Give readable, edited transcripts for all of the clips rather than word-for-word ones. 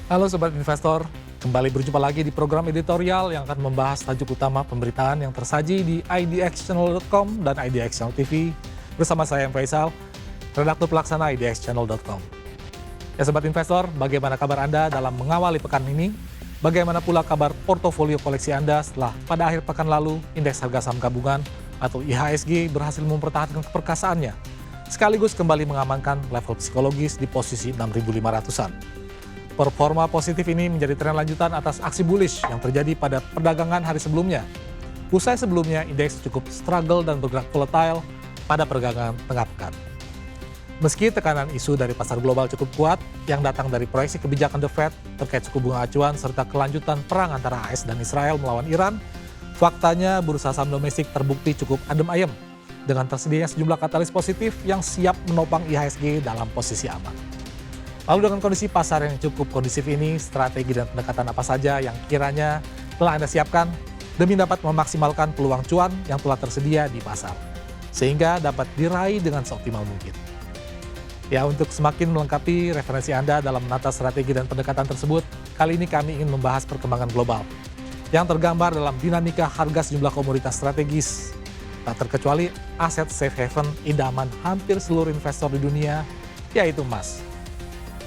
Halo Sobat Investor, kembali berjumpa lagi di program editorial yang akan membahas tajuk utama pemberitaan yang tersaji di idxchannel.com dan IDX Channel TV bersama saya Faisal, redaktur pelaksana idxchannel.com. Ya Sobat Investor, bagaimana kabar Anda dalam mengawali pekan ini? Bagaimana pula kabar portofolio koleksi Anda setelah pada akhir pekan lalu indeks harga saham gabungan atau IHSG berhasil mempertahankan keperkasaannya, sekaligus kembali mengamankan level psikologis di posisi 6.500-an. Performa positif ini menjadi tren lanjutan atas aksi bullish yang terjadi pada perdagangan hari sebelumnya. Usai sebelumnya, indeks cukup struggle dan bergerak volatile pada perdagangan tengah pekan. Meski tekanan isu dari pasar global cukup kuat, yang datang dari proyeksi kebijakan The Fed terkait suku bunga acuan serta kelanjutan perang antara AS dan Israel melawan Iran, faktanya bursa saham domestik terbukti cukup adem ayem, dengan tersedianya sejumlah katalis positif yang siap menopang IHSG dalam posisi aman. Lalu dengan kondisi pasar yang cukup kondusif ini, strategi dan pendekatan apa saja yang kiranya telah Anda siapkan demi dapat memaksimalkan peluang cuan yang telah tersedia di pasar, sehingga dapat diraih dengan seoptimal mungkin. Ya, untuk semakin melengkapi referensi Anda dalam menata strategi dan pendekatan tersebut, kali ini kami ingin membahas perkembangan global yang tergambar dalam dinamika harga sejumlah komoditas strategis, tak terkecuali aset safe haven idaman hampir seluruh investor di dunia, yaitu emas.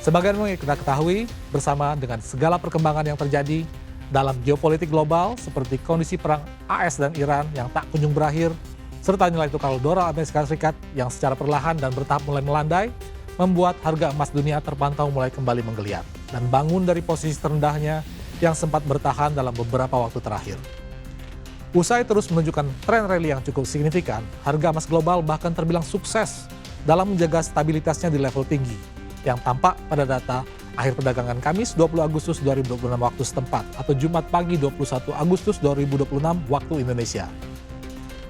Sebagaimana yang kita ketahui, bersama dengan segala perkembangan yang terjadi dalam geopolitik global seperti kondisi perang AS dan Iran yang tak kunjung berakhir, serta nilai tukar dolar Amerika Serikat yang secara perlahan dan bertahap mulai melandai, membuat harga emas dunia terpantau mulai kembali menggeliat dan bangun dari posisi terendahnya yang sempat bertahan dalam beberapa waktu terakhir. Usai terus menunjukkan tren rally yang cukup signifikan, harga emas global bahkan terbilang sukses dalam menjaga stabilitasnya di level tinggi, yang tampak pada data akhir perdagangan Kamis 20 Agustus 2026 waktu setempat atau Jumat pagi 21 Agustus 2026 waktu Indonesia.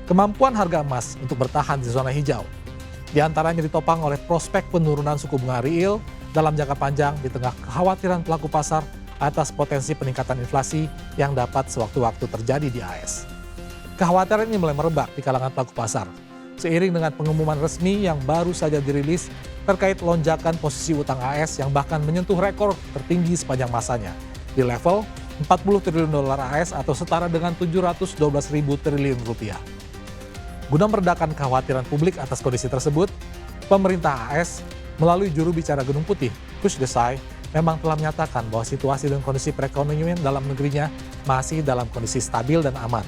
Kemampuan harga emas untuk bertahan di zona hijau diantaranya ditopang oleh prospek penurunan suku bunga real dalam jangka panjang di tengah kekhawatiran pelaku pasar atas potensi peningkatan inflasi yang dapat sewaktu-waktu terjadi di AS. Kekhawatiran ini mulai merebak di kalangan pelaku pasar seiring dengan pengumuman resmi yang baru saja dirilis terkait lonjakan posisi utang AS yang bahkan menyentuh rekor tertinggi sepanjang masanya di level 40 triliun dolar AS atau setara dengan 712 ribu triliun rupiah. Guna meredakan kekhawatiran publik atas kondisi tersebut, pemerintah AS melalui juru bicara Gedung Putih, Kush Desai, memang telah menyatakan bahwa situasi dan kondisi perekonomian dalam negerinya masih dalam kondisi stabil dan aman.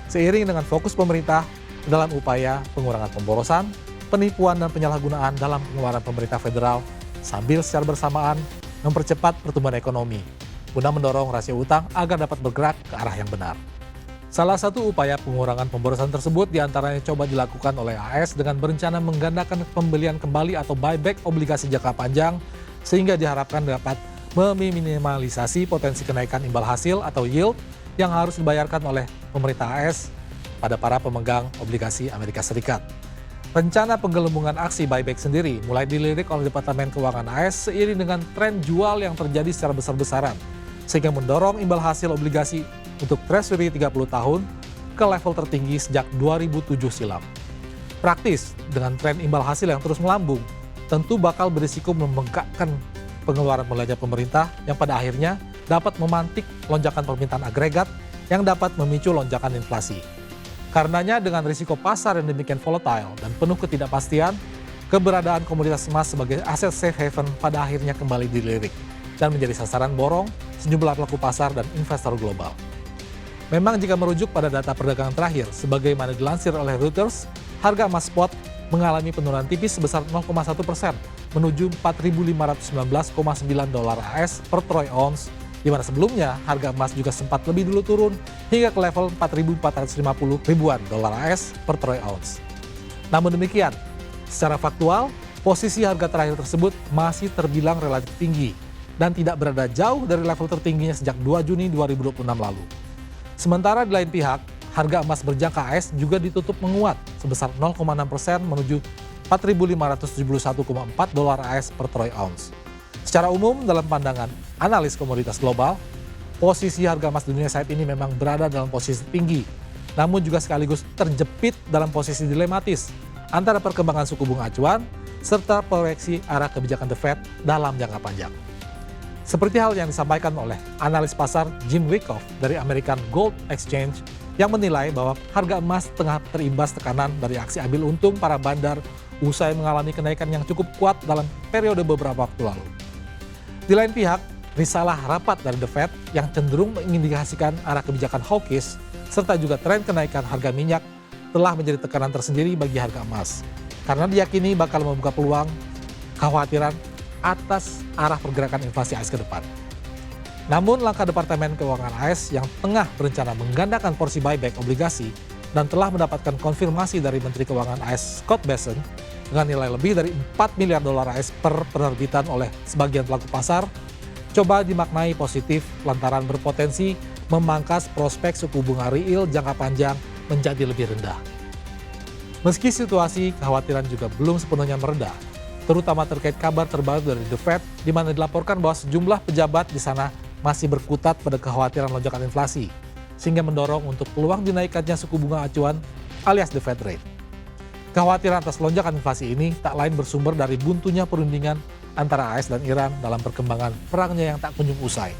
Seiring dengan fokus pemerintah dalam upaya pengurangan pemborosan, penipuan dan penyalahgunaan dalam pengeluaran pemerintah federal sambil secara bersamaan mempercepat pertumbuhan ekonomi guna mendorong rasio utang agar dapat bergerak ke arah yang benar. Salah satu upaya pengurangan pemborosan tersebut diantaranya coba dilakukan oleh AS dengan berencana menggandakan pembelian kembali atau buyback obligasi jangka panjang sehingga diharapkan dapat meminimalisasi potensi kenaikan imbal hasil atau yield yang harus dibayarkan oleh pemerintah AS pada para pemegang obligasi Amerika Serikat. Rencana penggelembungan aksi buyback sendiri mulai dilirik oleh Departemen Keuangan AS seiring dengan tren jual yang terjadi secara besar-besaran, sehingga mendorong imbal hasil obligasi untuk Treasury 30 tahun ke level tertinggi sejak 2007 silam. Praktis, dengan tren imbal hasil yang terus melambung, tentu bakal berisiko membengkakkan pengeluaran belanja pemerintah yang pada akhirnya dapat memantik lonjakan permintaan agregat yang dapat memicu lonjakan inflasi. Karenanya dengan risiko pasar yang demikian volatile dan penuh ketidakpastian, keberadaan komoditas emas sebagai aset safe haven pada akhirnya kembali dilirik dan menjadi sasaran borong sejumlah pelaku pasar dan investor global. Memang jika merujuk pada data perdagangan terakhir, sebagaimana dilansir oleh Reuters, harga emas spot mengalami penurunan tipis sebesar 0,1% menuju 4.519,9 dolar AS per troy ounce, di mana sebelumnya harga emas juga sempat lebih dulu turun hingga ke level 4.450 ribuan dolar AS per troy ounce. Namun demikian, secara faktual, posisi harga terakhir tersebut masih terbilang relatif tinggi dan tidak berada jauh dari level tertingginya sejak 2 Juni 2026 lalu. Sementara di lain pihak, harga emas berjangka AS juga ditutup menguat sebesar 0,6% menuju 4.571,4 dolar AS per troy ounce. Secara umum, dalam pandangan analis komoditas global, posisi harga emas dunia saat ini memang berada dalam posisi tinggi, namun juga sekaligus terjepit dalam posisi dilematis antara perkembangan suku bunga acuan serta proyeksi arah kebijakan The Fed dalam jangka panjang. Seperti hal yang disampaikan oleh analis pasar Jim Wyckoff dari American Gold Exchange yang menilai bahwa harga emas tengah terimbas tekanan dari aksi ambil untung para bandar usai mengalami kenaikan yang cukup kuat dalam periode beberapa waktu lalu. Di lain pihak, risalah rapat dari The Fed yang cenderung mengindikasikan arah kebijakan hawkish serta juga tren kenaikan harga minyak telah menjadi tekanan tersendiri bagi harga emas karena diyakini bakal membuka peluang kekhawatiran atas arah pergerakan inflasi AS ke depan. Namun langkah Departemen Keuangan AS yang tengah berencana menggandakan porsi buyback obligasi dan telah mendapatkan konfirmasi dari Menteri Keuangan AS Scott Bessent dengan nilai lebih dari 4 miliar dolar AS per penerbitan oleh sebagian pelaku pasar, coba dimaknai positif lantaran berpotensi memangkas prospek suku bunga real jangka panjang menjadi lebih rendah. Meski situasi kekhawatiran juga belum sepenuhnya mereda, terutama terkait kabar terbaru dari The Fed, di mana dilaporkan bahwa sejumlah pejabat di sana masih berkutat pada kekhawatiran lonjakan inflasi, sehingga mendorong untuk peluang dinaikannya suku bunga acuan alias the Fed rate. Kekhawatiran atas lonjakan inflasi ini tak lain bersumber dari buntunya perundingan antara AS dan Iran dalam perkembangan perangnya yang tak kunjung usai,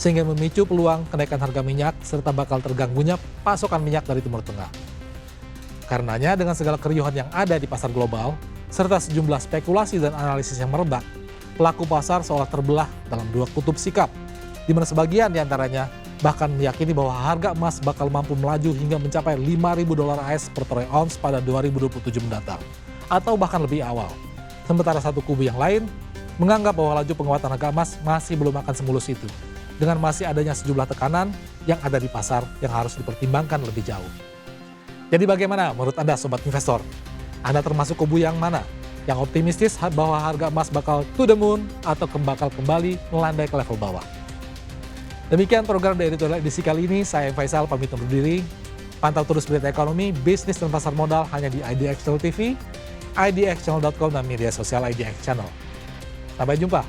sehingga memicu peluang kenaikan harga minyak serta bakal terganggunya pasokan minyak dari Timur Tengah. Karenanya dengan segala keriuhan yang ada di pasar global, serta sejumlah spekulasi dan analisis yang merebak, pelaku pasar seolah terbelah dalam dua kutub sikap, di mana sebagian diantaranya bahkan meyakini bahwa harga emas bakal mampu melaju hingga mencapai 5.000 dolar AS per troy ounce pada 2027 mendatang, atau bahkan lebih awal. Sementara satu kubu yang lain menganggap bahwa laju penguatan harga emas masih belum akan semulus itu, dengan masih adanya sejumlah tekanan yang ada di pasar yang harus dipertimbangkan lebih jauh. Jadi bagaimana menurut Anda Sobat Investor? Anda termasuk kubu yang mana? Yang optimistis bahwa harga emas bakal to the moon atau bakal kembali melandai ke level bawah? Demikian program dari editorial edisi kali ini. Saya Faisal pamit undur diri. Pantau terus berita ekonomi, bisnis dan pasar modal hanya di IDX Channel TV, idxchannel.com dan media sosial IDX Channel. Sampai jumpa.